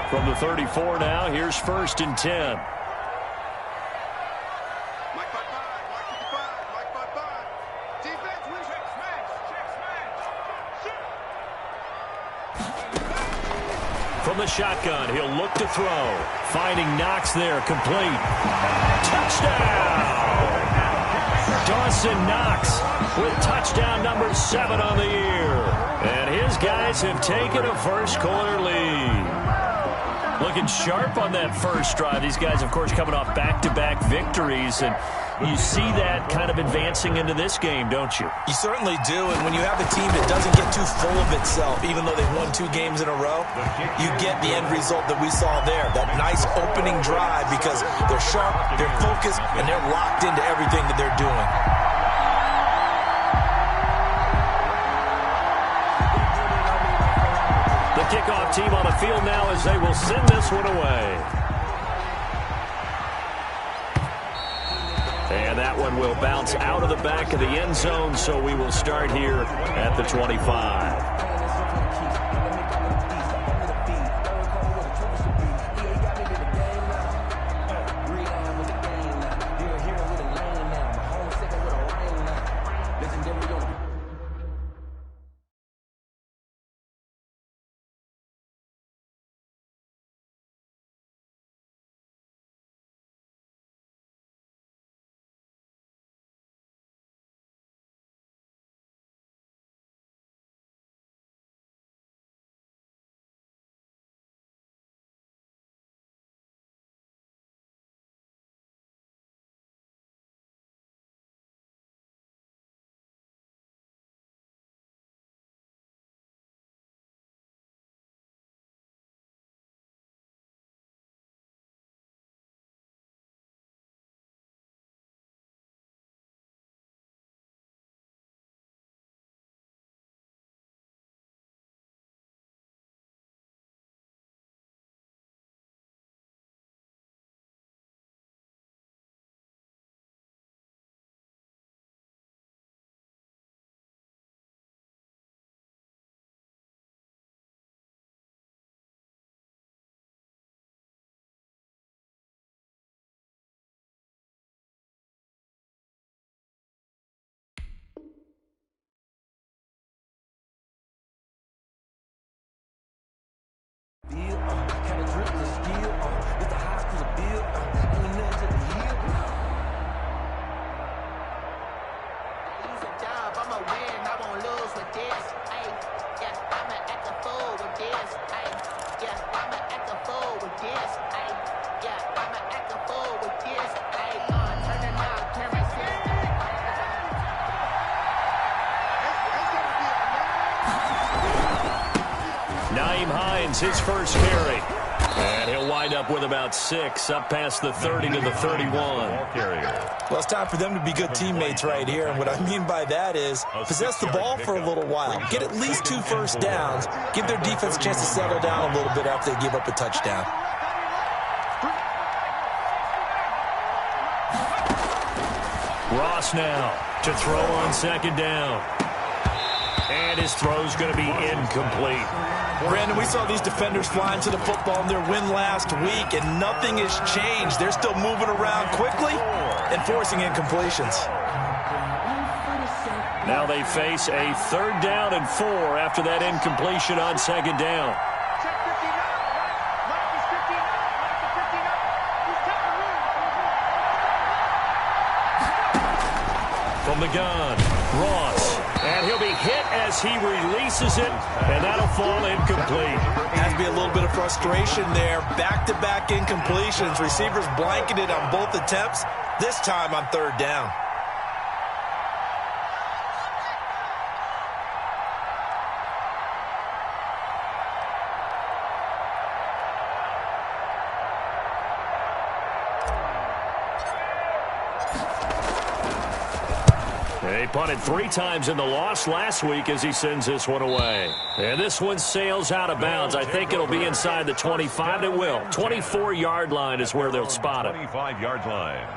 From the 34 now, here's 1st and 10. From the shotgun, he'll look to throw. Finding Knox there, complete. Touchdown! Dawson Knox with touchdown number 7 on the year. And his guys have taken a first-quarter lead. Looking sharp on that first drive. These guys, of course, coming off back-to-back victories. And you see that kind of advancing into this game, don't you? You certainly do. And when you have a team that doesn't get too full of itself, even though they've won 2 games in a row, you get the end result that we saw there. That nice opening drive because they're sharp, they're focused, and they're locked into everything that they're doing. The kickoff team on the field now as they will send this one away. And that one will bounce out of the back of the end zone, so we will start here at the 25. His first carry. And he'll wind up with about 6, up past the 30 to the 31. Well, it's time for them to be good teammates right here. And what I mean by that is possess the ball for a little while. Get at least 2 first downs. Give their defense a chance to settle down a little bit after they give up a touchdown. Ross now to throw on 2nd down. And his throw's going to be incomplete. Brandon, we saw these defenders flying to the football in their win last week, and nothing has changed. They're still moving around quickly and forcing incompletions. Now they face a 3rd down and 4 after that incompletion on 2nd down. From the gun, Ross. And he'll be hit as he releases it, and that'll fall incomplete. Has to be a little bit of frustration there. Back-to-back incompletions. Receivers blanketed on both attempts, this time on 3rd down. They punted 3 times in the loss last week as he sends this one away. And this one sails out of bounds. I think it'll be inside the 25. It will. 24-yard line is where they'll spot it. 25-yard line.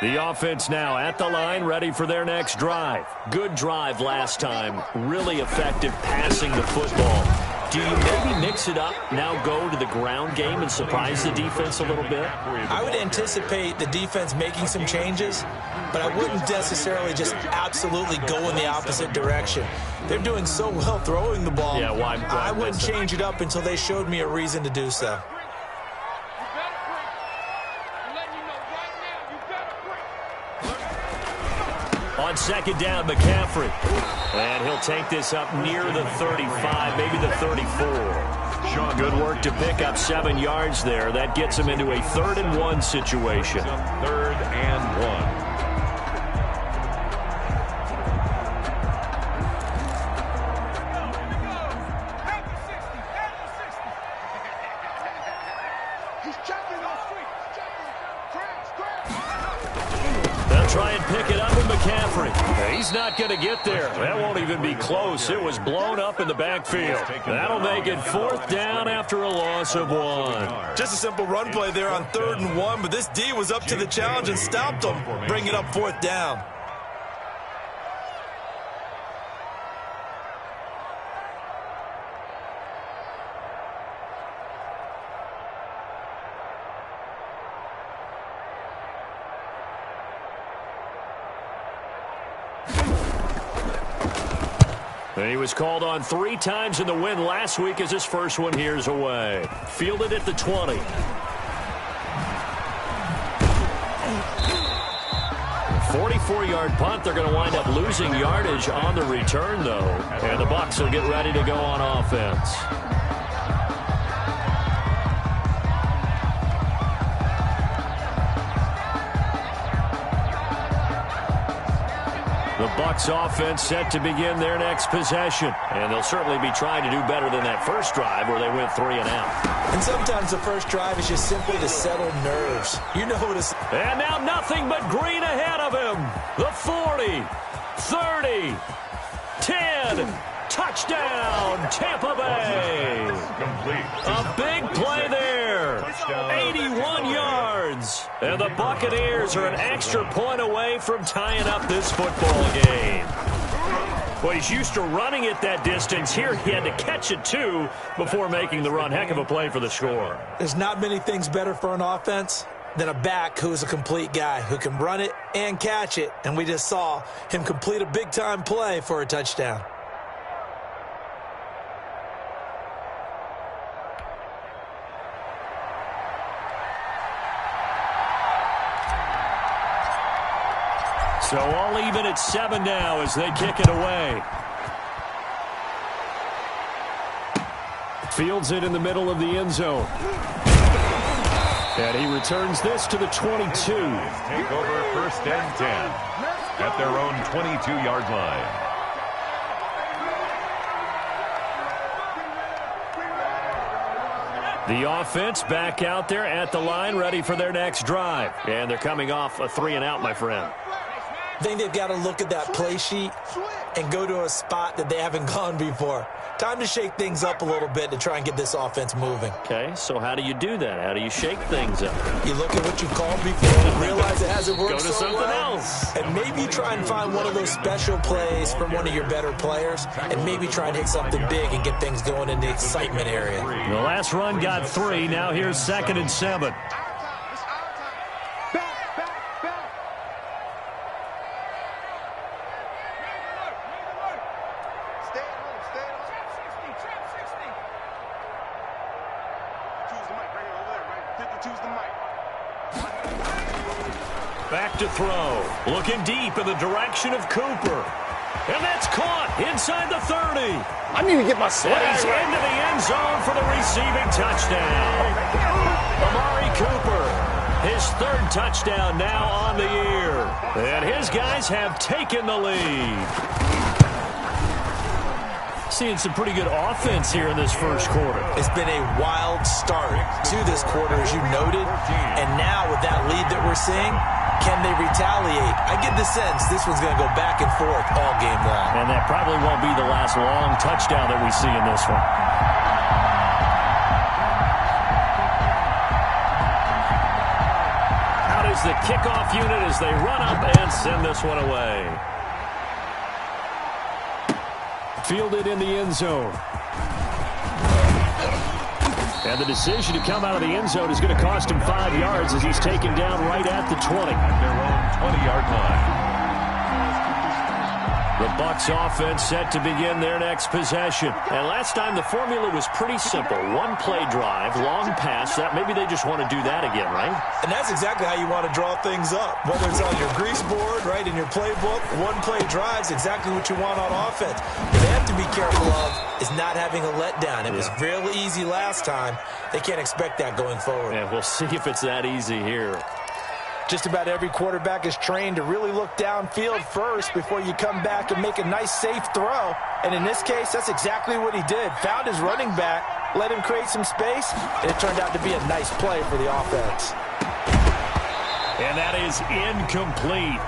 The offense now at the line, ready for their next drive. Good drive last time. Really effective passing the football. Do you maybe mix it up, now go to the ground game and surprise the defense a little bit? I would anticipate the defense making some changes, but I wouldn't necessarily just absolutely go in the opposite direction. They're doing so well throwing the ball. Yeah, why I wouldn't change it up until they showed me a reason to do so. On second down, McCaffrey. And he'll take this up near the 35, maybe the 34. Good work to pick up 7 yards there. That gets him into a 3rd and 1 situation. 3rd and 1. Try and pick it up with McCaffrey. He's not going to get there. That won't even be close. It was blown up in the backfield. That'll make it 4th down after a loss of 1. Just a simple run play there on 3rd and 1, but this D was up to the challenge and stopped him, bringing it up 4th down. And he was called on 3 times in the win last week as his first one here's away. Fielded at the 20. A 44-yard punt. They're going to wind up losing yardage on the return, though. And the Bucs will get ready to go on offense. The Bucs offense set to begin their next possession. And they'll certainly be trying to do better than that first drive where they went 3 and out. And sometimes the first drive is just simply to settle nerves. You know what it's... And now nothing but green ahead of him. The 40, 30, 10, touchdown, Tampa Bay. A big play there. 81 yards. And the Buccaneers are an extra point away from tying up this football game. Well, he's used to running it that distance. Here he had to catch it, too, before making the run. Heck of a play for the score. There's not many things better for an offense than a back who's a complete guy, who can run it and catch it. And we just saw him complete a big-time play for a touchdown. So all even at 7 now as they kick it away. Fields it in the middle of the end zone. And he returns this to the 22. Take over 1st and 10 at their own 22-yard line. The offense back out there at the line, ready for their next drive. And they're coming off a 3 and out, my friend. I think they've got to look at that play sheet and go to a spot that they haven't gone before. Time to shake things up a little bit to try and get this offense moving. Okay, so how do you do that? How do you shake things up? You look at what you called before and realize it hasn't worked Go to so something well. else. And maybe try and find one of those special plays from one of your better players and maybe try and hit something big and get things going in the excitement area. The last run got 3. Now here's 2nd and 7. Back to throw. Looking deep in the direction of Cooper. And that's caught inside the 30. I need to get my swag He's right. into the end zone for the receiving touchdown. Amari Cooper, his 3rd touchdown now on the year. And his guys have taken the lead. Seeing some pretty good offense here in this first quarter. It's been a wild start to this quarter, as you noted. And now with that lead that we're seeing, can they retaliate? I get the sense this one's going to go back and forth all game long. And that probably won't be the last long touchdown that we see in this one. Out is the kickoff unit as they run up and send this one away. Fielded in the end zone. And the decision to come out of the end zone is going to cost him 5 yards as he's taken down right at the 20. At their own 20-yard line. The Bucs offense set to begin their next possession. And last time the formula was pretty simple. One play drive, long pass. That maybe they just want to do that again, right? And that's exactly how you want to draw things up. Whether it's on your grease board, right, in your playbook, one play drive is exactly what you want on offense. What they have to be careful of is not having a letdown. It was real easy last time. They can't expect that going forward. Yeah, we'll see if it's that easy here. Just about every quarterback is trained to really look downfield first before you come back and make a nice, safe throw. And in this case, that's exactly what he did. Found his running back, let him create some space, and it turned out to be a nice play for the offense. And that is incomplete.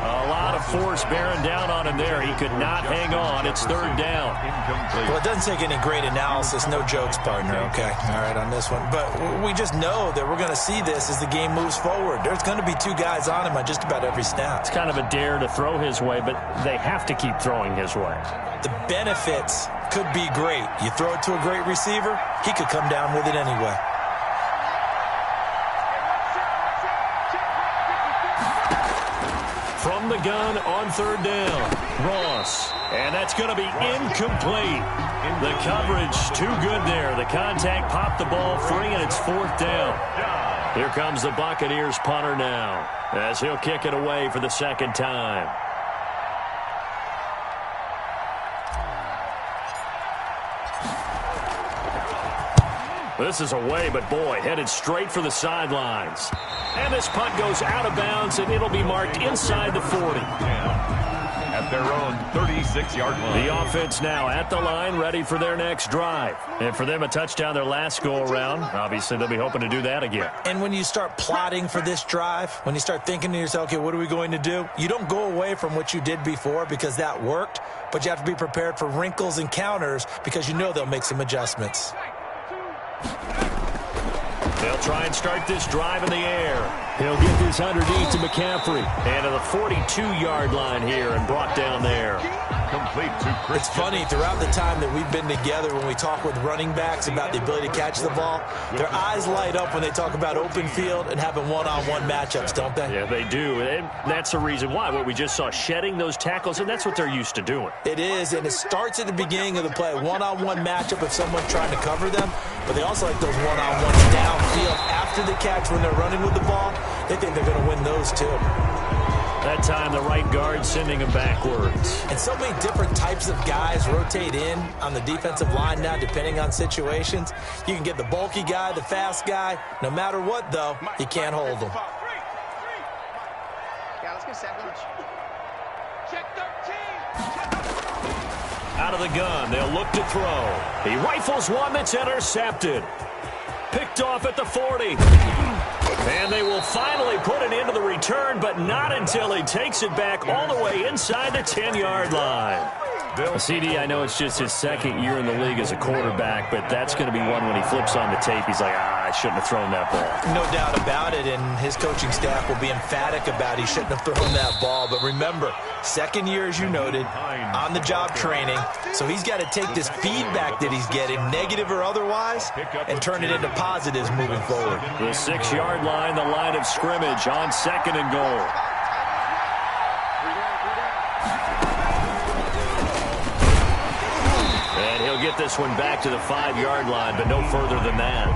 A lot of force bearing down on him there. He could not hang on. It's third down. Well, it doesn't take any great analysis. No jokes, partner, okay? All right, on this one. But we just know that we're going to see this as the game moves forward. There's going to be 2 guys on him on just about every snap. It's kind of a dare to throw his way, but they have to keep throwing his way. The benefits could be great. You throw it to a great receiver, he could come down with it anyway. From the gun on third down, Ross. And that's going to be incomplete. The coverage too good there. The contact popped the ball free, and it's fourth down. Here comes the Buccaneers punter now as he'll kick it away for the second time. This is away, but boy, headed straight for the sidelines. And this punt goes out of bounds, and it'll be marked inside the 40. At their own 36-yard line. The offense now at the line, ready for their next drive. And for them, a touchdown their last go-around. Obviously, they'll be hoping to do that again. And when you start plotting for this drive, when you start thinking to yourself, okay, what are we going to do? You don't go away from what you did before because that worked, but you have to be prepared for wrinkles and counters because you know they'll make some adjustments. They'll try and start this drive in the air. He'll get this underneath to McCaffrey. And to the 42-yard line here and brought down there. Complete to Christian. It's funny, throughout the time that we've been together, when we talk with running backs about the ability to catch the ball, their eyes light up when they talk about open field and having one-on-one matchups, don't they? Yeah, they do. And that's the reason why. What we just saw, shedding those tackles, and that's what they're used to doing. It is, and it starts at the beginning of the play. One-on-one matchup if someone's trying to cover them, but they also like those one-on-ones downfield after the catch when they're running with the ball. They think they're going to win those, too. That time, the right guard sending him backwards. And so many different types of guys rotate in on the defensive line now, depending on situations. You can get the bulky guy, the fast guy. No matter what, though, you can't hold them. Yeah, let's get set. Check 13. Out of the gun, they'll look to throw. He rifles one that's intercepted. Picked off at the 40. And they will finally put it into the return, but not until he takes it back all the way inside the 10-yard line. CD, I know it's just his second year in the league as a quarterback, but that's going to be one when he flips on the tape. He's like, I shouldn't have thrown that ball. No doubt about it, and his coaching staff will be emphatic about he shouldn't have thrown that ball. But remember, second year, as you noted, on-the-job training, so he's got to take this feedback that he's getting, negative or otherwise, and turn it into positives moving forward. The 6-yard line, the line of scrimmage on second and goal. Get this one back to the 5-yard line, but no further than that.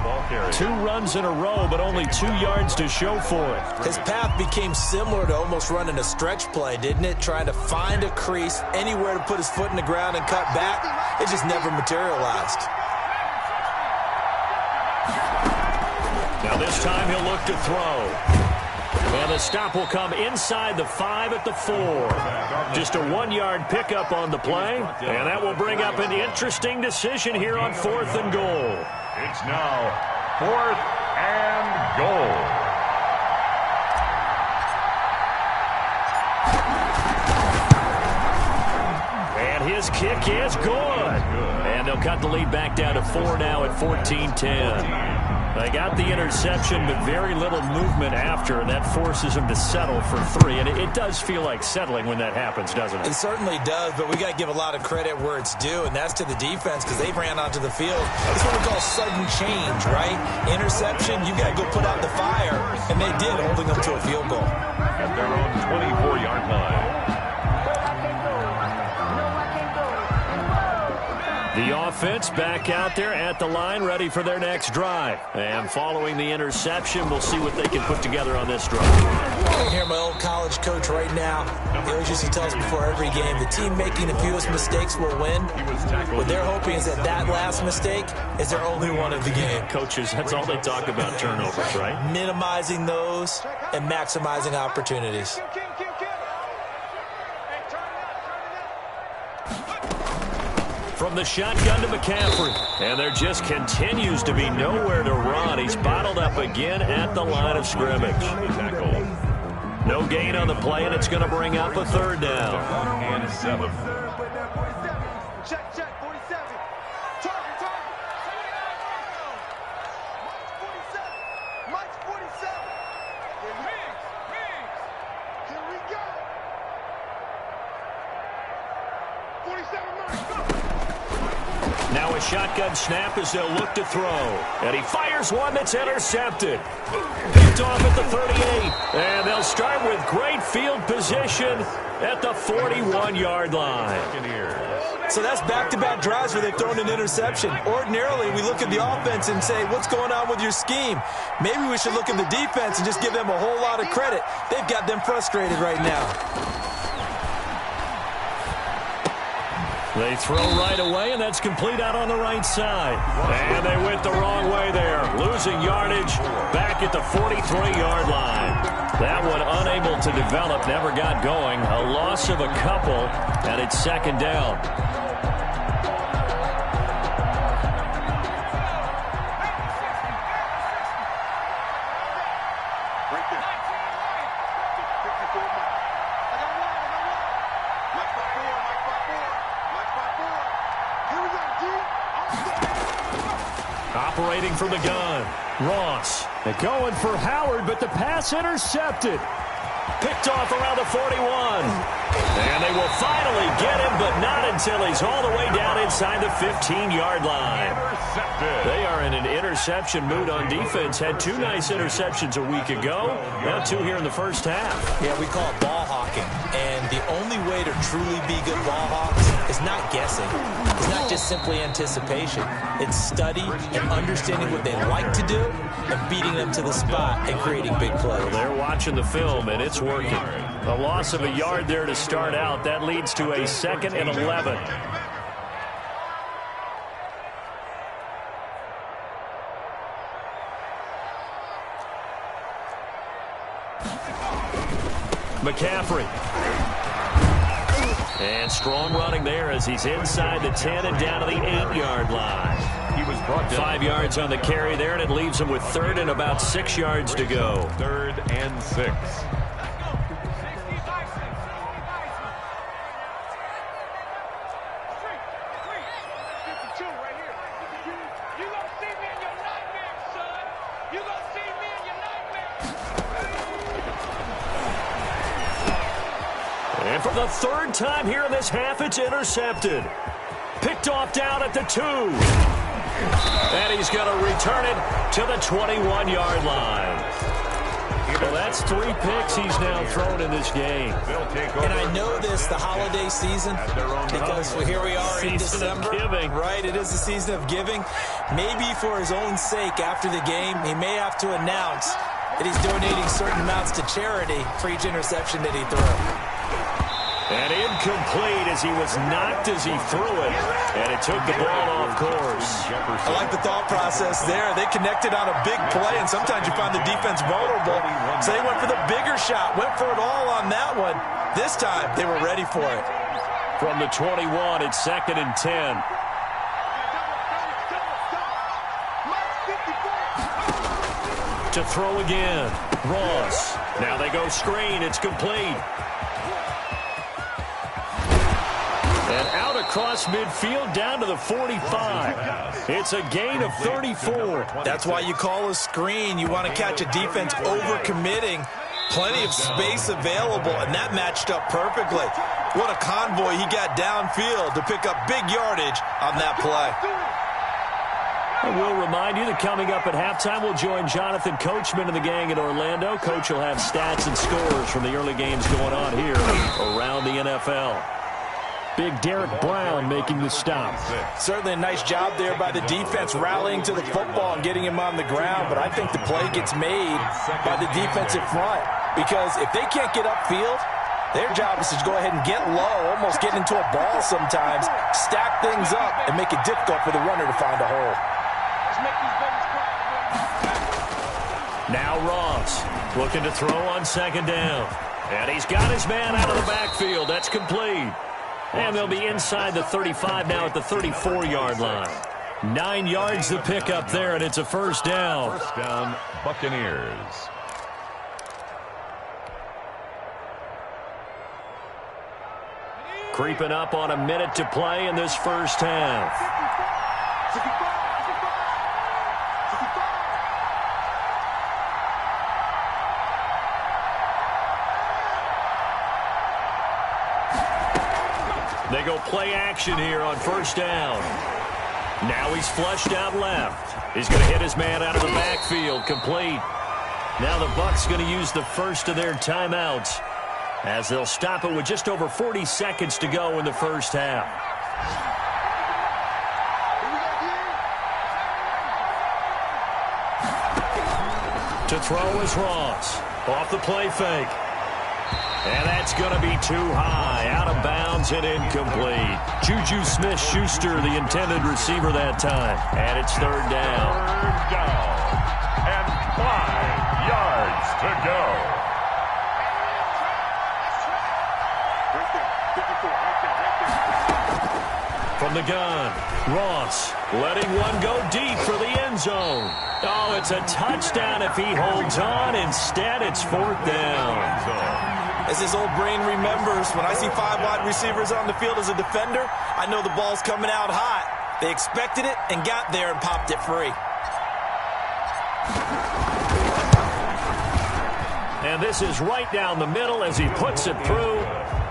2 runs in a row, but only 2 yards to show for it. His path became similar to almost running a stretch play, didn't it? Trying to find a crease, anywhere to put his foot in the ground and cut back. It just never materialized. Now this time he'll look to throw. And the stop will come inside the 5 at the 4. Just a 1-yard pickup on the play. And that will bring up an interesting decision here on 4th and goal. It's now 4th and goal. And his kick is good. And they'll cut the lead back down to 4 now at 14-10. They got the interception, but very little movement after, and that forces them to settle for 3. And it does feel like settling when that happens, doesn't it? It certainly does, but we got to give a lot of credit where it's due, and that's to the defense because they ran onto the field. It's what we call sudden change, right? Interception, you got to go put out the fire, and they did, holding them to a field goal. At their own 24-yard line. The offense back out there at the line, ready for their next drive. And following the interception, we'll see what they can put together on this drive. I can hear my old college coach right now. He always used to tell us before every game, the team making the fewest mistakes will win. What they're hoping is that last mistake is their only one of the game. Coaches, that's all they talk about, turnovers, right? Minimizing those and maximizing opportunities. From the shotgun to McCaffrey. And there just continues to be nowhere to run. He's bottled up again at the line of scrimmage. No gain on the play, and it's going to bring up a 3rd down. And 7. Check, 47. Target. Mike's 47. Here we go. 47, Mike, go. Now a shotgun snap as they'll look to throw. And he fires one that's intercepted. Picked off at the 38. And they'll start with great field position at the 41-yard line. So that's back-to-back drives where they've thrown an interception. Ordinarily, we look at the offense and say, what's going on with your scheme? Maybe we should look at the defense and just give them a whole lot of credit. They've got them frustrated right now. They throw right away, and that's complete out on the right side. And they went the wrong way there, losing yardage back at the 43-yard line. That one unable to develop, never got going. A loss of a couple, and it's 2nd down. Operating from the gun, Ross. They're going for Howard, but the pass intercepted. Picked off around the 41. And they will finally get him, but not until he's all the way down inside the 15-yard line. They are in an interception mood on defense. Had 2 nice interceptions a week ago. Now 2 here in the first half. Yeah, we call it ball hawking. And the only way to truly be good ball hawks is not guessing. It's not just simply anticipation. It's study and understanding what they like to do and beating them to the spot and creating big plays. Well, they're watching the film, and it's working. A loss of a yard there to start out. That leads to a 2nd and 11. McCaffrey. And strong running there as he's inside the 10 and down to the 8-yard line. He was brought down. 5 yards on the carry there, and it leaves him with 3rd and about 6 yards to go. 3rd and 6. And for the 3rd time here in this half, it's intercepted. Picked off down at the 2. And he's going to return it to the 21-yard line. Well, that's 3 picks he's now thrown in this game. And I know this, the holiday season, because here we are in December. Right, it is the season of giving. Maybe for his own sake after the game, he may have to announce that he's donating certain amounts to charity for each interception that he threw. And incomplete as he was knocked as he threw it. And it took the ball off course. I like the thought process there. They connected on a big play, and sometimes you find the defense vulnerable. So they went for the bigger shot, went for it all on that one. This time, they were ready for it. From the 21, it's 2nd and 10. To throw again, Ross. Now they go screen. It's complete. And out across midfield down to the 45. It's a gain of 34. That's why you call a screen. You want to catch a defense overcommitting. Plenty of space available, and that matched up perfectly. What a convoy he got downfield to pick up big yardage on that play. I will remind you that coming up at halftime, we'll join Jonathan Coachman and the gang in Orlando. Coach will have stats and scores from the early games going on here around the NFL. Big Derek Brown making the stop. Certainly a nice job there by the defense, rallying to the football and getting him on the ground. But I think the play gets made by the defensive front, because if they can't get upfield, their job is to go ahead and get low, almost get into a ball sometimes, stack things up, and make it difficult for the runner to find a hole. Now Ross looking to throw on second down. And he's got his man out of the backfield. That's complete. And they'll be inside the 35 now at the 34-yard line. 9 yards to pick up there, and it's a first down. First down, Buccaneers. Creeping up on a minute to play in this first half. They go play action here on first down. Now he's flushed out left. He's going to hit his man out of the backfield, complete. Now the Bucs going to use the first of their timeouts, as they'll stop it with just over 40 seconds to go in the first half. To throw is Ross. Off the play fake. And that's going to be too high. Out of bounds and incomplete. Juju Smith-Schuster, the intended receiver that time. And it's third down. Third down. And 5 yards to go. From the gun, Ross letting one go deep for the end zone. Oh, it's a touchdown if he holds on. Instead, it's fourth down. As his old brain remembers, when I see 5 wide receivers on the field as a defender, I know the ball's coming out hot. They expected it and got there and popped it free. And this is right down the middle as he puts it through.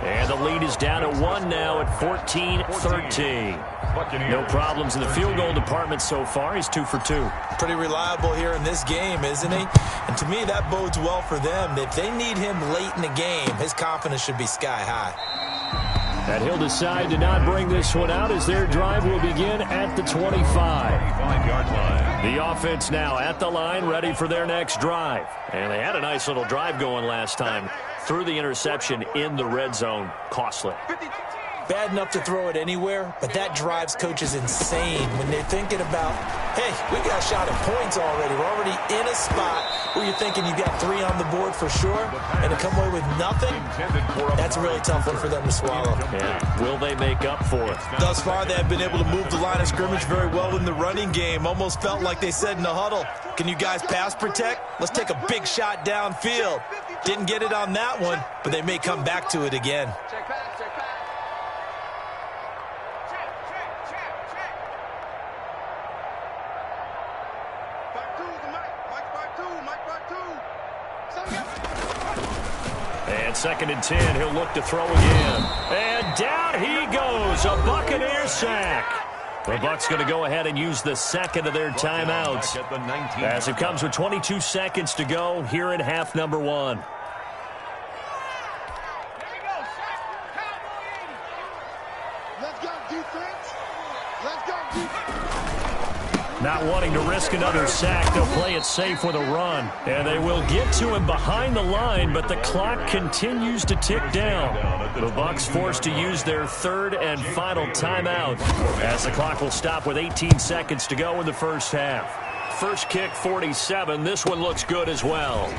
And the lead is down to 1 now at 14-13. No problems in the field goal department so far. He's 2 for 2. Pretty reliable here in this game, isn't he? And to me, that bodes well for them. If they need him late in the game, his confidence should be sky high. And he'll decide to not bring this one out as their drive will begin at the 25-yard line. The offense now at the line, ready for their next drive. And they had a nice little drive going last time. Threw the interception in the red zone. Costly. Bad enough to throw it anywhere, but that drives coaches insane when they're thinking about, hey, we got a shot at points already. We're already in a spot where you're thinking you got 3 on the board for sure, and to come away with nothing, that's a really tough one for them to swallow. Yeah. Will they make up for it? Thus far, they have been able to move the line of scrimmage very well in the running game. Almost felt like they said in the huddle, can you guys pass protect? Let's take a big shot downfield. Didn't get it on that one, but they may come back to it again. And 2nd and 10, he'll look to throw again. And down he goes, a Buccaneer sack. The Bucs going to go ahead and use the second of their timeouts as it comes with 22 seconds to go here in half number 1. Let's go, defense. Let's go, defense. Not wanting to risk another sack, they'll play it safe with a run. And they will get to him behind the line, but the clock continues to tick down. The Bucs forced to use their third and final timeout as the clock will stop with 18 seconds to go in the first half. First kick, 47. This one looks good as well.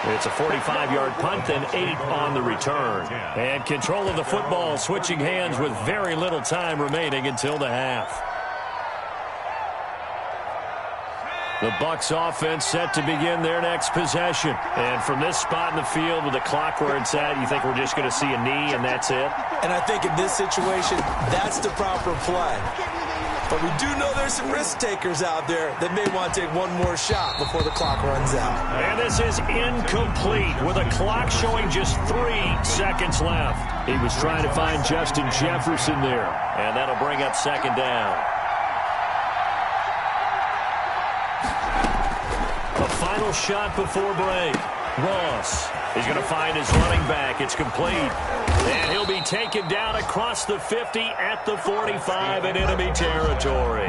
It's a 45-yard punt and 8 on the return. And control of the football switching hands with very little time remaining until the half. The Bucs offense set to begin their next possession. And from this spot in the field with the clock where it's at, you think we're just going to see a knee and that's it? And I think in this situation, that's the proper play. But we do know there's some risk takers out there that may want to take one more shot before the clock runs out. And this is incomplete with a clock showing just 3 seconds left. He was trying to find Justin Jefferson there. And that'll bring up second down. A final shot before break. Ross is going to find his running back. It's complete. And he'll be taken down across the 50 at the 45 in enemy territory.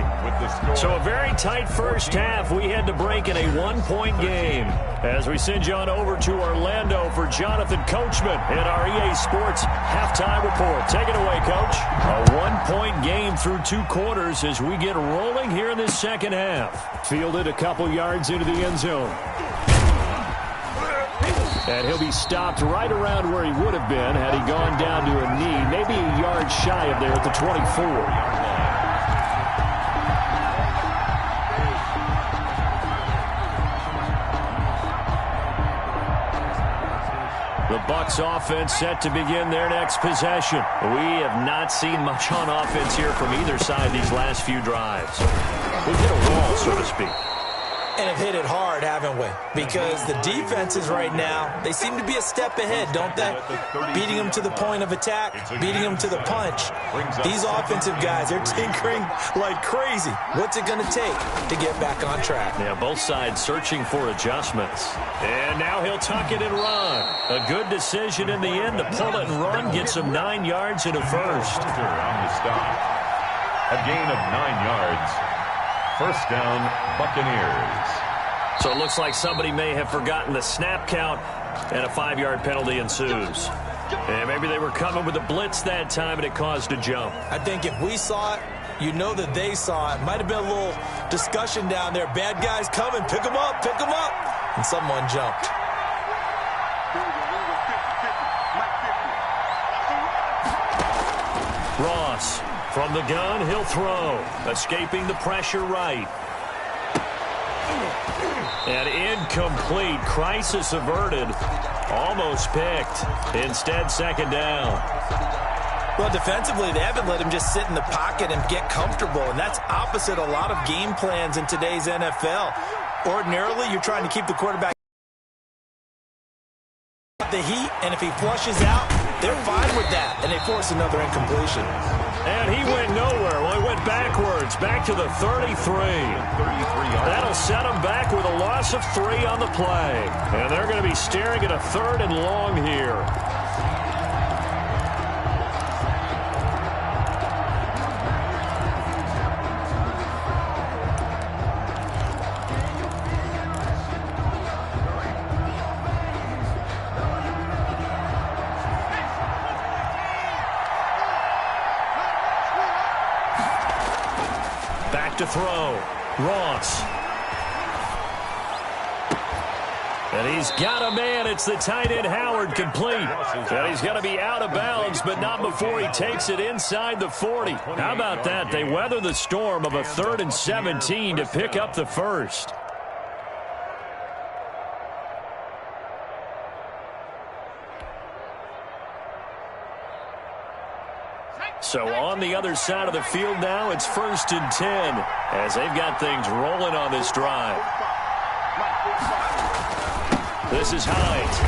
So a very tight first half. We had to break in a 1-point game. As we send you on over to Orlando for Jonathan Coachman in our EA Sports halftime report. Take it away, Coach. A 1-point game through 2 quarters as we get rolling here in this second half. Fielded a couple yards into the end zone. And he'll be stopped right around where he would have been had he gone down to a knee, maybe a yard shy of there at the 24. The Bucs offense set to begin their next possession. We have not seen much on offense here from either side these last few drives. We've hit a wall, so to speak. And have hit it hard, haven't we? Because the defenses right now, they seem to be a step ahead, don't they? Beating them to the point of attack, beating them to the punch. These offensive guys, they're tinkering like crazy. What's it going to take to get back on track? Yeah, both sides searching for adjustments. And now he'll tuck it and run. A good decision in the end to pull it and run, gets him 9 yards and a first. On the stop. A gain of 9 yards. First down, Buccaneers. So it looks like somebody may have forgotten the snap count, and a 5-yard penalty ensues. And maybe they were coming with a blitz that time, and it caused a jump. I think if we saw it, you know that they saw it. Might have been a little discussion down there. Bad guys coming. Pick them up. Pick them up. And someone jumped. Ross. From the gun, he'll throw. Escaping the pressure right. And incomplete. Crisis averted. Almost picked. Instead, second down. Well, defensively, they haven't let him just sit in the pocket and get comfortable, and that's opposite a lot of game plans in today's NFL. Ordinarily, you're trying to keep the quarterback the heat, and if he flushes out, they're fine with that, and they force another incompletion. And he went nowhere. Well, he went backwards, back to the 33. That'll set him back with a loss of 3 on the play. And they're going to be staring at a 3rd and long here. To throw. Ross. And he's got a man. It's the tight end Howard, complete. And he's going to be out of bounds, but not before he takes it inside the 40. How about that? They weather the storm of a 3rd and 17 to pick up the first. So on the other side of the field now, it's 1st and 10 as they've got things rolling on this drive. This is Hines.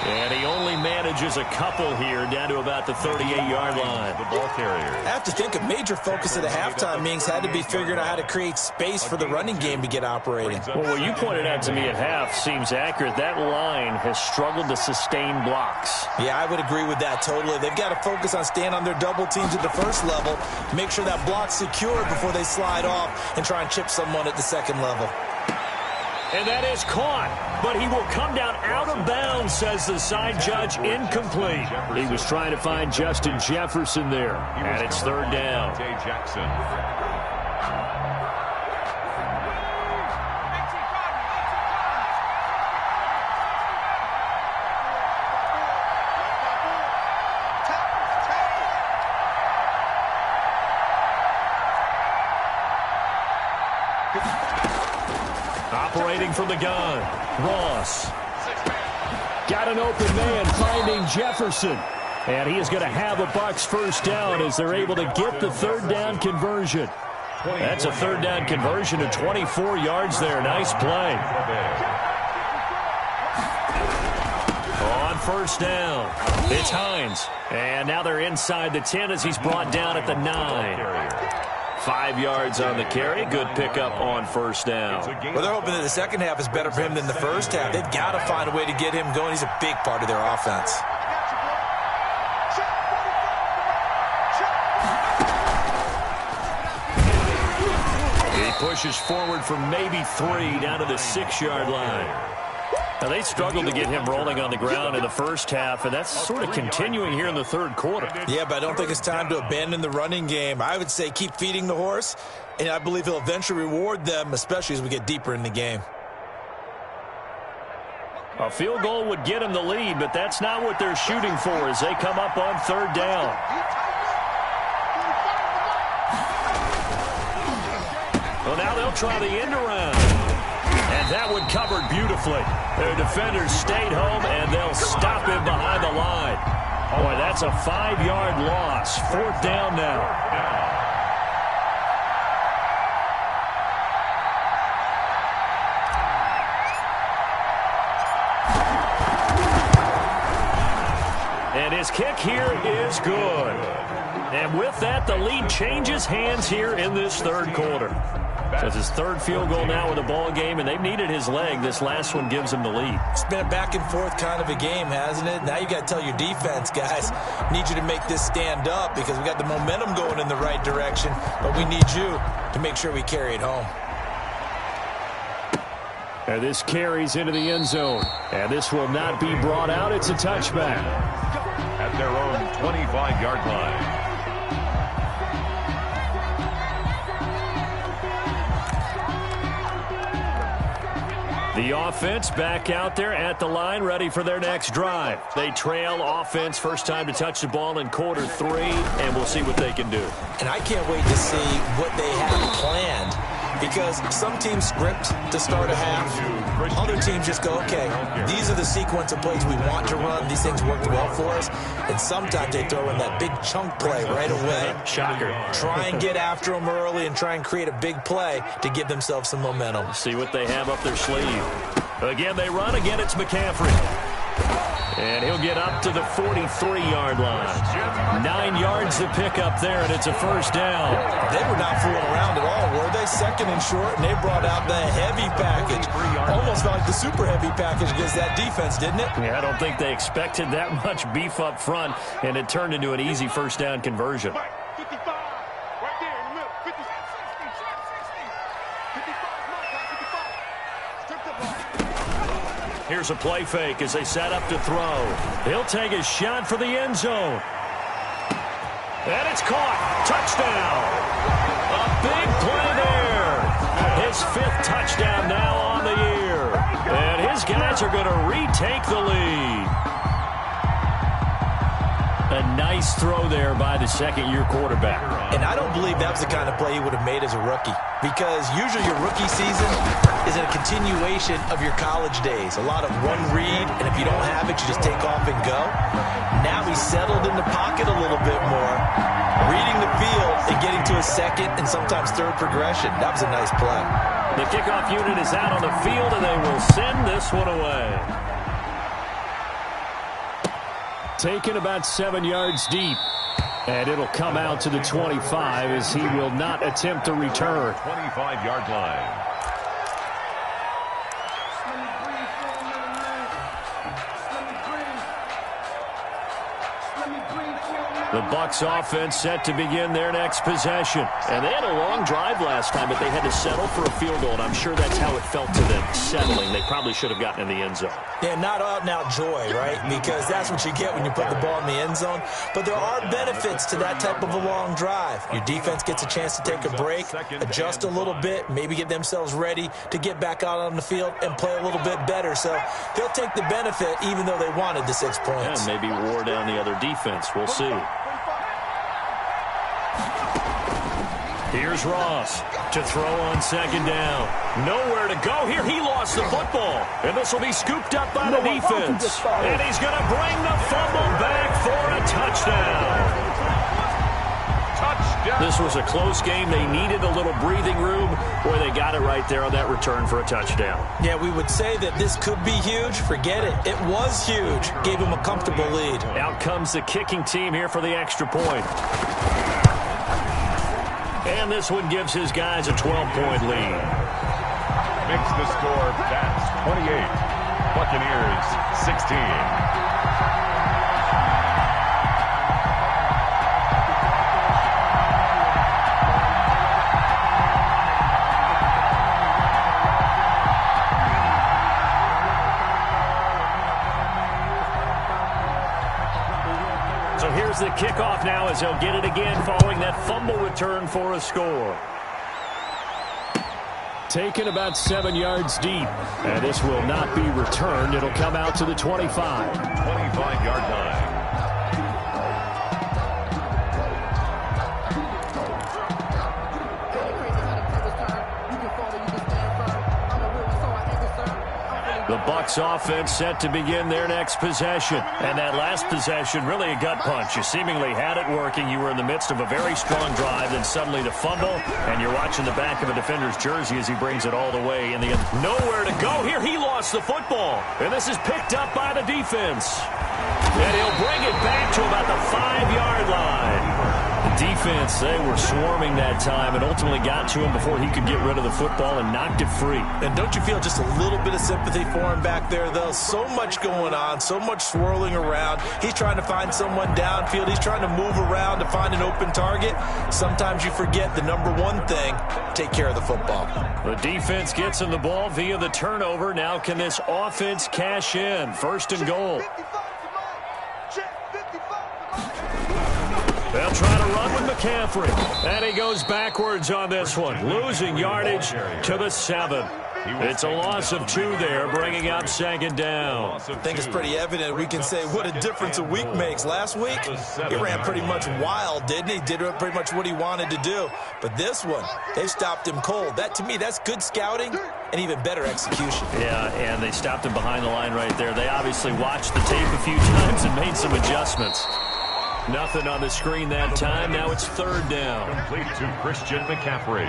And he only manages a couple here down to about the 38-yard line. The ball carrier. I have to think a major focus of the halftime meetings had to be figuring out how to create space for the running game to get operating. Well, what you pointed out to me at half seems accurate. That line has struggled to sustain blocks. Yeah, I would agree with that totally. They've got to focus on staying on their double teams at the first level, make sure that block's secured before they slide off and try and chip someone at the second level. And that is caught, but he will come down out of bounds, says the side judge, incomplete. He was trying to find Justin Jefferson there, and it's 3rd down. Jackson. Operating from the gun, Ross. Got an open man finding Jefferson. And he is going to have a Bucs first down as they're able to get the third down conversion. That's a third down conversion of 24 yards there. Nice play. On first down, it's Hines. And now they're inside the 10 as he's brought down at the 9. 5 yards on the carry. Good pickup on first down. Well, they're hoping that the second half is better for him than the first half. They've got to find a way to get him going. He's a big part of their offense. He pushes forward for maybe 3 down to the 6-yard line. Now, they struggled to get him rolling on the ground in the first half, and that's sort of continuing here in the third quarter. Yeah, but I don't think it's time to abandon the running game. I would say keep feeding the horse, and I believe he'll eventually reward them, especially as we get deeper in the game. A field goal would get him the lead, but that's not what they're shooting for as they come up on third down. Well, now they'll try the end around. And that one covered beautifully. Their defenders stayed home, and they'll stop him behind the line. Boy, that's a 5-yard loss. Fourth down now. And his kick here is good. And with that, the lead changes hands here in this third quarter. So it's his third field goal now with a ball game, and they've needed his leg. This last one gives him the lead. It's been a back-and-forth kind of a game, hasn't it? Now you got to tell your defense, guys, need you to make this stand up because we got the momentum going in the right direction, but we need you to make sure we carry it home. And this carries into the end zone, and this will not be brought out. It's a touchback. At their own 25-yard line. The offense back out there at the line, ready for their next drive. They trail offense, first time to touch the ball in quarter 3, and we'll see what they can do. And I can't wait to see what they have planned because some teams script to start a half. Other teams just go, okay, these are the sequence of plays we want to run. These things worked well for us. And sometimes they throw in that big chunk play right away. Shocker. Try and get after them early and try and create a big play to give themselves some momentum. See what they have up their sleeve. Again, they run. Again, it's McCaffrey. And he'll get up to the 43-yard line. 9 yards to pick up there, and it's a first down. They were not fooling around at all, were they? Second and short, and they brought out the heavy package. Almost like the super heavy package against that defense, didn't it? Yeah, I don't think they expected that much beef up front, and it turned into an easy first down conversion. 55, right there in the middle. 56, 60, 55. Here's a play fake as they set up to throw. He'll take a shot for the end zone. And it's caught. Touchdown. A big play there. His 5th touchdown now on the year. And his guys are going to retake the lead. A nice throw there by the second-year quarterback. And I don't believe that was the kind of play he would have made as a rookie. Because usually your rookie season is a continuation of your college days. A lot of one read, and if you don't have it, you just take off and go. Now he's settled in the pocket a little bit more, reading the field and getting to a second and sometimes third progression. That was a nice play. The kickoff unit is out on the field, and they will send this one away. Taken about 7 yards deep. And it'll come out to the 25 as he will not attempt to return. 25-yard line. The Bucs offense set to begin their next possession. And they had a long drive last time, but they had to settle for a field goal, and I'm sure that's how it felt to them, settling. They probably should have gotten in the end zone. Yeah, not out-and-out joy, right? Because that's what you get when you put the ball in the end zone. But there are benefits to that type of a long drive. Your defense gets a chance to take a break, adjust a little bit, maybe get themselves ready to get back out on the field and play a little bit better. So they'll take the benefit even though they wanted the 6 points. And maybe wore down the other defense. We'll see. Here's Ross to throw on second down. Nowhere to go here. He lost the football. And this will be scooped up by the defense. And he's going to bring the fumble back for a touchdown. This was a close game. They needed a little breathing room. Boy, they got it right there on that return for a touchdown. Yeah, we would say that this could be huge. Forget it. It was huge. Gave him a comfortable lead. Out comes the kicking team here for the extra point. And this one gives his guys a 12-point lead. Makes the score Pats 28, Buccaneers 16. Here's the kickoff now as he'll get it again following that fumble return for a score. Taken about 7 yards deep. And this will not be returned. It'll come out to the 25. 25-yard line. The Bucs offense set to begin their next possession. And that last possession, really a gut punch. You seemingly had it working. You were in the midst of a very strong drive, then suddenly the fumble, and you're watching the back of a defender's jersey as he brings it all the way in the end. Nowhere to go here. He lost the football. And this is picked up by the defense. And he'll bring it back to about the 5-yard line. The defense, they were swarming that time and ultimately got to him before he could get rid of the football and knocked it free. And don't you feel just a little bit of sympathy for him back there, though? So much going on, so much swirling around. He's trying to find someone downfield. He's trying to move around to find an open target. Sometimes you forget the number one thing, take care of the football. The defense gets him the ball via the turnover. Now can this offense cash in? First and goal. They'll try to run with McCaffrey. And he goes backwards on this one, losing yardage to the 7. It's a loss of 2 there, bringing up second down. I think it's pretty evident. We can say what a difference a week makes. Last week, he ran pretty much wild, didn't he? Did pretty much what he wanted to do. But this one, they stopped him cold. That, to me, that's good scouting and even better execution. Yeah, and they stopped him behind the line right there. They obviously watched the tape a few times and made some adjustments. Nothing on the screen that time. Now it's third down. Complete to Christian McCaffrey.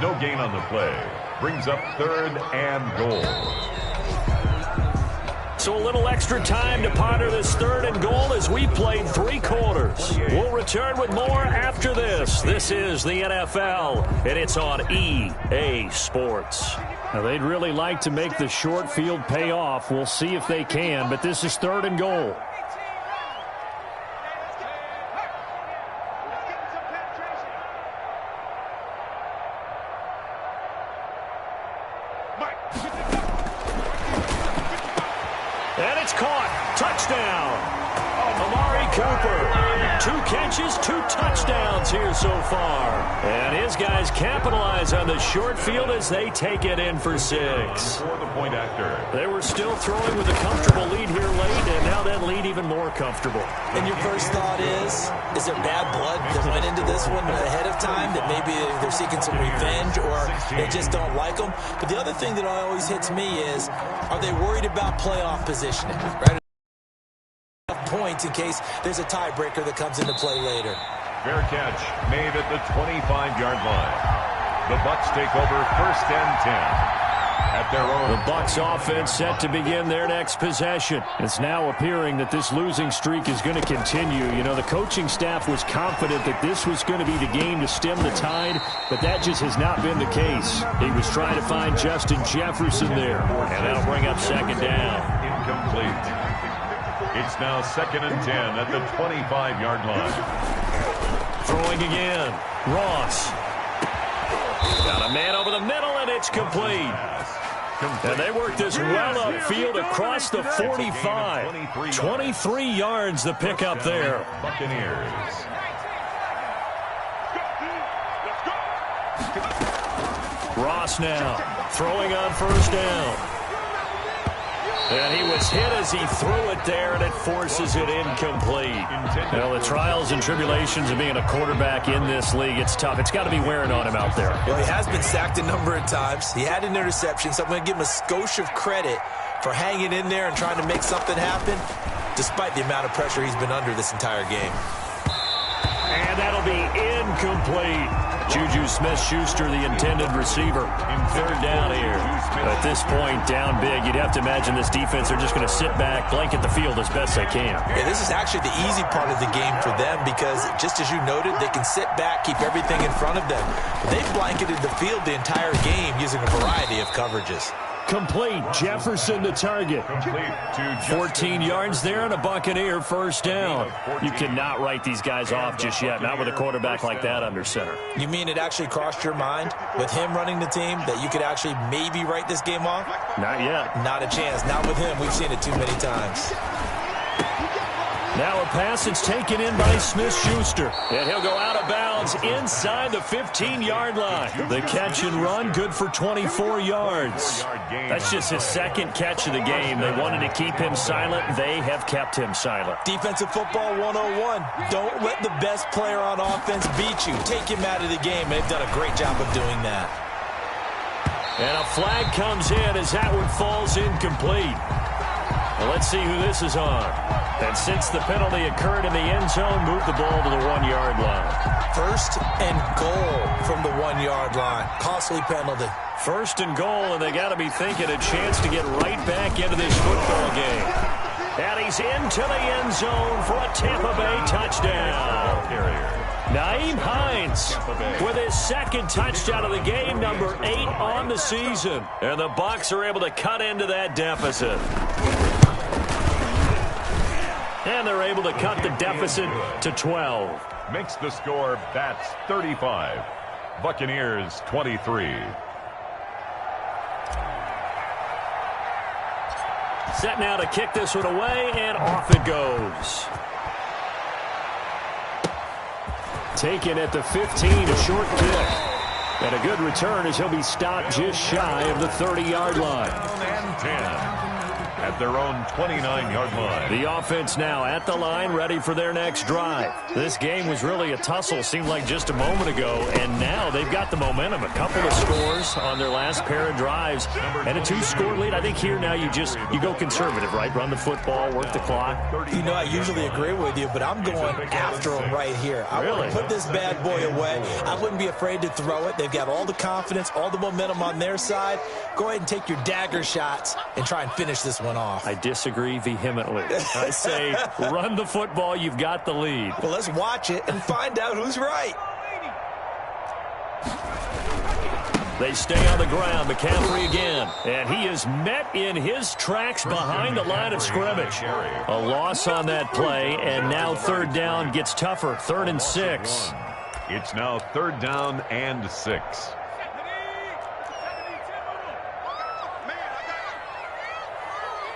No gain on the play. Brings up third and goal. So a little extra time to ponder this third and goal as we played 3 quarters. We'll return with more after this. This is the NFL, and it's on EA Sports. Now, they'd really like to make the short field pay off. We'll see if they can, but this is third and goal. And it's caught. Touchdown. Amari Cooper. 2 catches, 2 touchdowns here so far. And his guys capitalize on the short field as they take it in for 6. For the point after. They were still throwing with a comfortable lead here late, and now that lead even more comfortable. And your first thought is there bad blood that went into this one ahead of time, that maybe they're seeking some revenge or they just don't like them? But the other thing that always hits me is, are they worried about playoff positioning? Right? Points in case there's a tiebreaker that comes into play later. Fair catch made at the 25-yard line. The Bucs take over first and 10. At their own. The Bucs offense set to begin their next possession. It's now appearing that this losing streak is going to continue. You know, the coaching staff was confident that this was going to be the game to stem the tide, but that just has not been the case. He was trying to find Justin Jefferson there, and that'll bring up second down. Incomplete. It's now second and 10 at the 25-yard line. Throwing again. Ross. Got a man over the middle, and it's complete. And they work this well upfield across the 45. 23 yards the pickup there. Buccaneers. Ross now throwing on first down. And he was hit as he threw it there, and it forces it incomplete. Well, the trials and tribulations of being a quarterback in this league, it's tough. It's got to be wearing on him out there. Well, he has been sacked a number of times. He had an interception, so I'm going to give him a skosh of credit for hanging in there and trying to make something happen, despite the amount of pressure he's been under this entire game. And that'll be incomplete. Juju Smith-Schuster, the intended receiver. Third down here. At this point, down big, you'd have to imagine this defense are just going to sit back, blanket the field as best they can. Yeah, this is actually the easy part of the game for them because, just as you noted, they can sit back, keep everything in front of them. But they've blanketed the field the entire game using a variety of coverages. Complete. Jefferson the target. 14 yards there and a Buccaneer first down. You cannot write these guys off just yet, not with a quarterback like that under center. You mean it actually crossed your mind with him running the team that you could actually maybe write this game off? Not yet. Not a chance. Not with him. We've seen it too many times. Now a pass that's taken in by Smith-Schuster. And he'll go out of bounds inside the 15-yard line. The catch and run, good for 24 yards. That's just his second catch of the game. They wanted to keep him silent. They have kept him silent. Defensive football 101. Don't let the best player on offense beat you. Take him out of the game. They've done a great job of doing that. And a flag comes in as that one falls incomplete. Well, let's see who this is on. And since the penalty occurred in the end zone, move the ball to the 1-yard line. First and goal from the 1-yard line. Costly penalty. First and goal, and they got to be thinking a chance to get right back into this football game. And he's into the end zone for a Tampa Bay touchdown. Nyheim Hines with his second touchdown of the game, number 8 on the season. And the Bucs are able to cut into that deficit. And they're able to cut the deficit to 12. Makes the score, that's 35. Buccaneers 23. Set now to kick this one away, and off it goes. Taken at the 15, a short kick. And a good return as he'll be stopped just shy of the 30-yard line. And 10. At their own 29-yard line. The offense now at the line, ready for their next drive. This game was really a tussle, seemed like just a moment ago, and now they've got the momentum. A couple of scores on their last pair of drives, and a 2-score lead. I think here now you go conservative, right? Run the football, work the clock. You know, I usually agree with you, but I'm going after them right here. I really want to put this bad boy away. I wouldn't be afraid to throw it. They've got all the confidence, all the momentum on their side. Go ahead and take your dagger shots and try and finish this one off. I disagree vehemently. I say run the football. You've got the lead. Well, let's watch it and find out who's right. They stay on the ground. McCaffrey again. And he is met in his tracks behind the line of scrimmage. A loss on that play, and now third down gets tougher. 3rd and 6. It's now 3rd down and 6.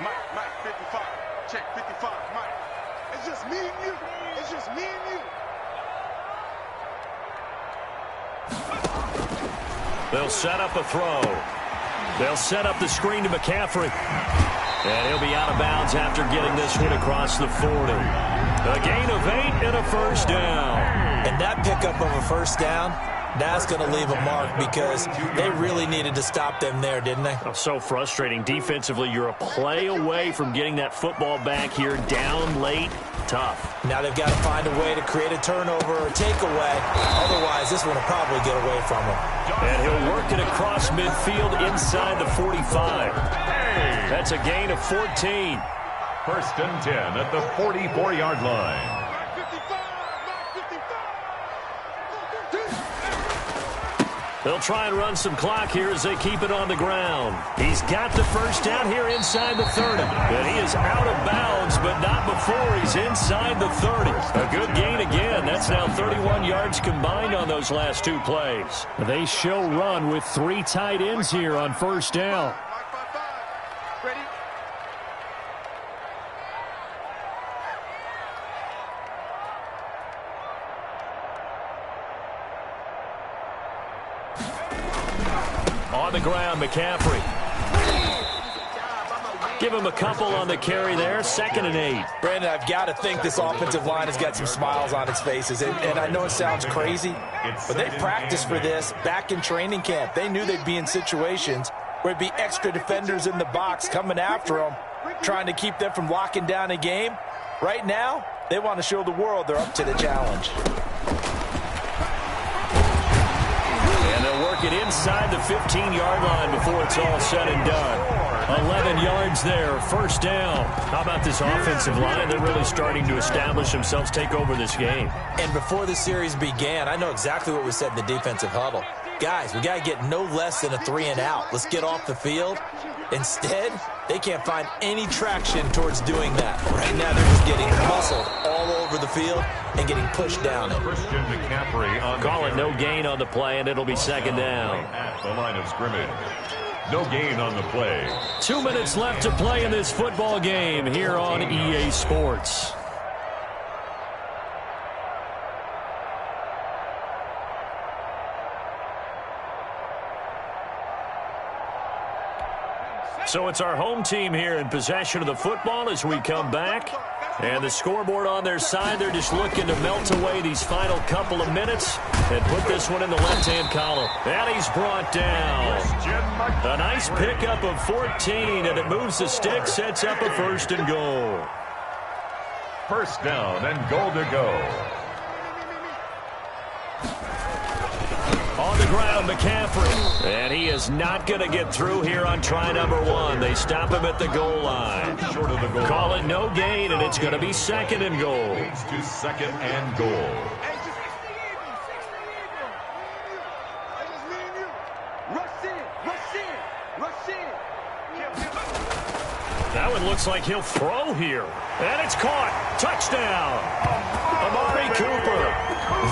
Mike, 55. Check 55, Mike. It's just me and you. It's just me and you. They'll set up a throw. They'll set up the screen to McCaffrey. And he'll be out of bounds after getting this one across the 40. A gain of 8 and a first down. And that pickup of a first down, that's going to leave a mark because they really needed to stop them there, didn't they? Oh, so frustrating. Defensively, you're a play away from getting that football back here, down late. Tough. Now they've got to find a way to create a turnover or a takeaway. Otherwise, this one will probably get away from him. And he'll work it across midfield inside the 45. That's a gain of 14. 1st and 10 at the 44-yard line. They'll try and run some clock here as they keep it on the ground. He's got the first down here inside the 30. And he is out of bounds, but not before he's inside the 30. A good gain again. That's now 31 yards combined on those last 2 plays. They show run with 3 tight ends here on first down. Ready? On the ground, McCaffrey. Give him a couple on the carry there, 2nd and 8. Brandon, I've got to think this offensive line has got some smiles on its faces. And I know it sounds crazy, but they practiced for this back in training camp. They knew they'd be in situations where it'd be extra defenders in the box coming after them, trying to keep them from locking down a game. Right now, they want to show the world they're up to the challenge. And they'll work it inside the 15-yard line before it's all said and done. 11 yards there, 1st down. How about this offensive line? They're really starting to establish themselves, take over this game. And before the series began, I know exactly what was said in the defensive huddle. Guys, we got to get no less than a 3-and-out. Let's get off the field. Instead, they can't find any traction towards doing that. Right now, they're just getting muscled all over the field and getting pushed down it. Call it no gain on the play, and it'll be 2nd down. At the line of scrimmage. No gain on the play. 2 minutes left to play in this football game here on EA Sports. So it's our home team here in possession of the football as we come back. And the scoreboard on their side, they're just looking to melt away these final couple of minutes and put this one in the left-hand column. And he's brought down. A nice pickup of 14, and it moves the stick, sets up a 1st and goal. 1st down and goal to go. On the ground, McCaffrey. And he is not going to get through here on try number 1. They stop him at the goal line. Short of the goal. Call it no gain, and it's going to be 2nd and goal. Leads to 2nd and goal. That one looks like he'll throw here. And it's caught. Touchdown. Amari Cooper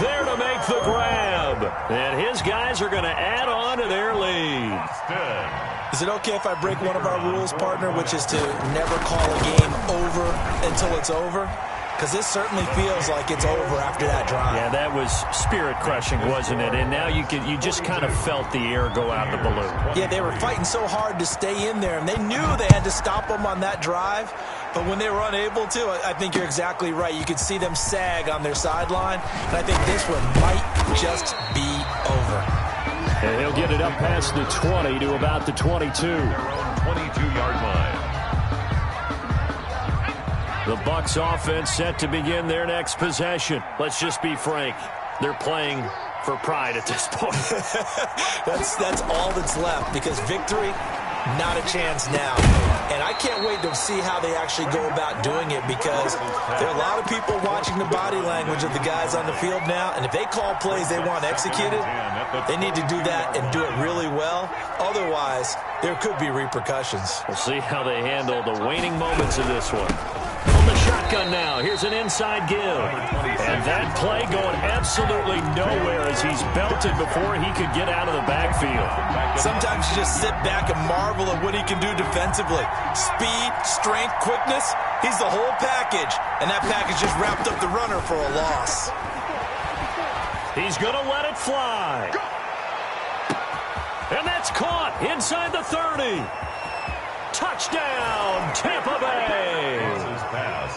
there to make the grab. And his guys are going to add on to their lead. Is it okay if I break one of our rules, partner, which is to never call a game over until it's over? Because this certainly feels like it's over after that drive. Yeah, that was spirit-crushing, wasn't it? And now you just kind of felt the air go out the balloon. Yeah, they were fighting so hard to stay in there, and they knew they had to stop them on that drive. But when they were unable to, I think you're exactly right. You could see them sag on their sideline, and I think this one might just be over. And he'll get it up past the 20 to about the 22. 22-yard line. The Bucs offense set to begin their next possession. Let's just be frank. They're playing for pride at this point. That's all that's left, because victory, not a chance now. And I can't wait to see how they actually go about doing it, because there are a lot of people watching the body language of the guys on the field now, and if they call plays they want executed, they need to do that and do it really well. Otherwise, there could be repercussions. We'll see how they handle the waning moments of this one. From the shotgun now, here's an inside give. And that play going absolutely nowhere as he's belted before he could get out of the backfield. Sometimes you just sit back and marvel at what he can do defensively. Speed, strength, quickness, he's the whole package. And that package just wrapped up the runner for a loss. He's going to let it fly. And that's caught inside the 30. Touchdown, Tampa Bay.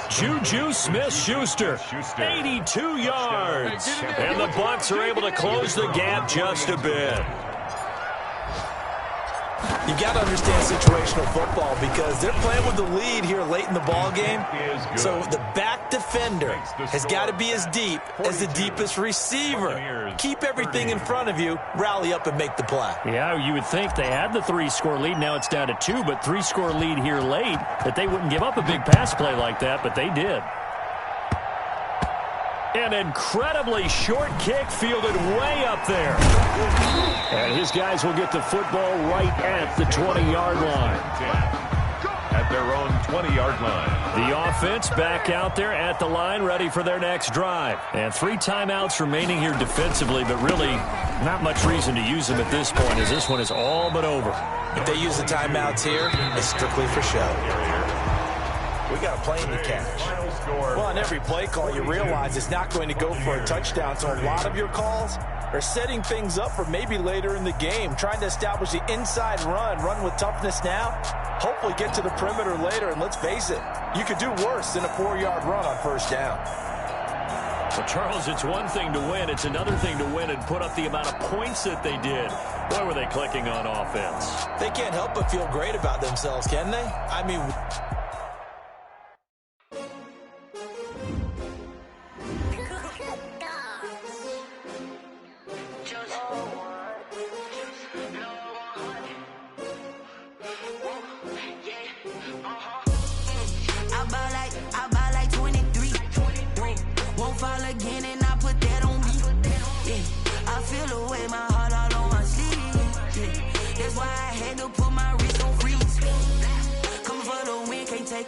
Juju Smith-Schuster, 82 yards. And the Bucs are able to close the gap just a bit. You got to understand situational football, because they're playing with the lead here late in the ball game. So the back defender has got to be as deep as the deepest receiver. Keep everything in front of you, rally up and make the play. Yeah, you would think they had the 3-score lead. Now it's down to 2, but 3-score lead here late, that they wouldn't give up a big pass play like that, but they did. An incredibly short kick fielded way up there. And his guys will get the football right at the 20-yard line. At their own 20-yard line. The offense back out there at the line, ready for their next drive. And 3 timeouts remaining here defensively, but really not much reason to use them at this point, as this one is all but over. If they use the timeouts here, it's strictly for show. We got a plane to catch. Well, on every play call, you realize it's not going to go for a touchdown. So a lot of your calls are setting things up for maybe later in the game, trying to establish the inside run with toughness now, hopefully get to the perimeter later, and let's face it, you could do worse than a 4-yard run on first down. Well, Charles, it's one thing to win. It's another thing to win and put up the amount of points that they did. Boy, were they clicking on offense. They can't help but feel great about themselves, can they? I mean...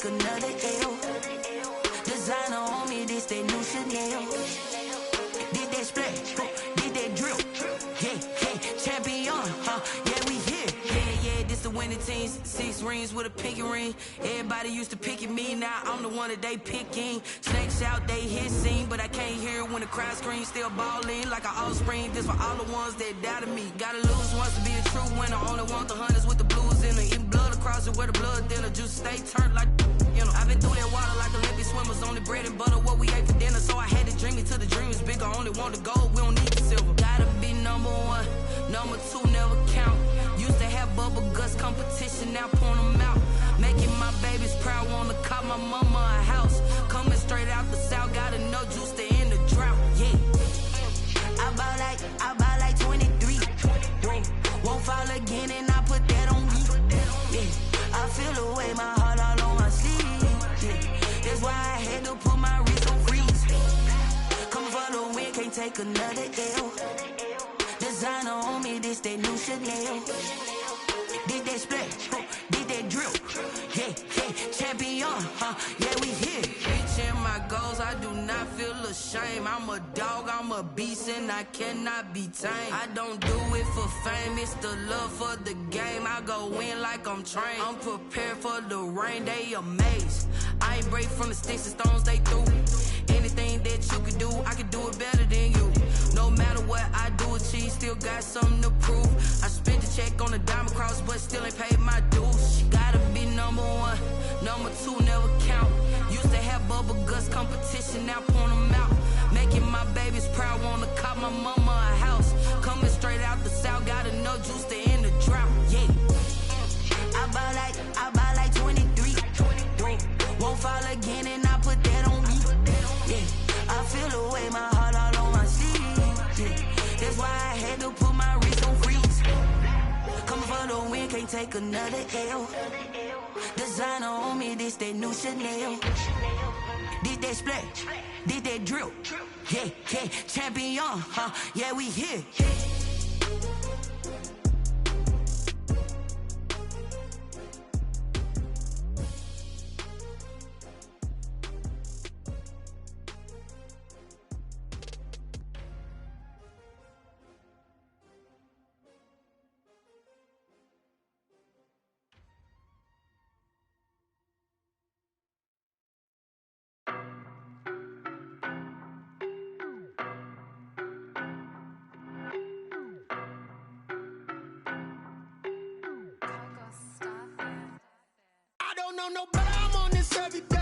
Another L. Designer on me, this that new Chanel. Did that splash, did that drill. Yeah, champion, yeah, we here. Yeah, this the winning teams. 6 rings with a pinky ring. Everybody used to pick at me, now I'm the one that they picking. Snakes out, they hissing, but I can't hear when the crowd screams. Still balling like an offspring. This for all the ones that doubted me. Gotta lose once to be a true winner. Only want the hunters with the blues in it. Eating blood across it where the blood thinner. Juice stay turned like... You know, I've been through that water like Olympic swimmers. Only bread and butter, what we ate for dinner. So I had to dream it till the dream is bigger. Only want the gold, we don't need the silver. Gotta be number 1, number 2 never count. Used to have bubble guts competition, now point them out. Making my babies proud, wanna cop my mama a house. Coming straight out the south, gotta know juice to end the drought. Yeah, I bought like 23. Won't fall again and I put that on me. Yeah, I feel the way my heart all on my sleeve. That's why I had to put my wrist on freeze. Come for the win, can't take another L. Designer on me, this that new Chanel. Did that splash, did that drill. Yeah, champion, yeah, we here. Reaching my goals, I do not feel ashamed. I'm a dog, I'm a beast, and I cannot be tamed. I don't do it for fame, it's the love for the game. I go in like I'm trained. I'm prepared for the rain, they amazed. I ain't break from the sticks and stones they threw. Anything that you could do, I could do it better than you. No matter what I do, achieve, still got something to prove. I spent the check on the diamond cross, but still ain't paid my dues. Gotta be number 1, number 2 never count. Used to have bubble guts competition, now point them out. Making my babies proud, wanna cop my mama a house. Coming straight out the south, gotta know juice to end the drought. Yeah, I bought like 23. Won't fall again and I put that on me. Yeah, I feel the way my heart all on my sleeve. Yeah, that's why I had to put my wrist on freeze. Coming for the win, can't take another L. Designer on me, this that new Chanel. Did that splash, did that drill. Yeah, champion, yeah, we here. I don't know no better, I'm on this every day.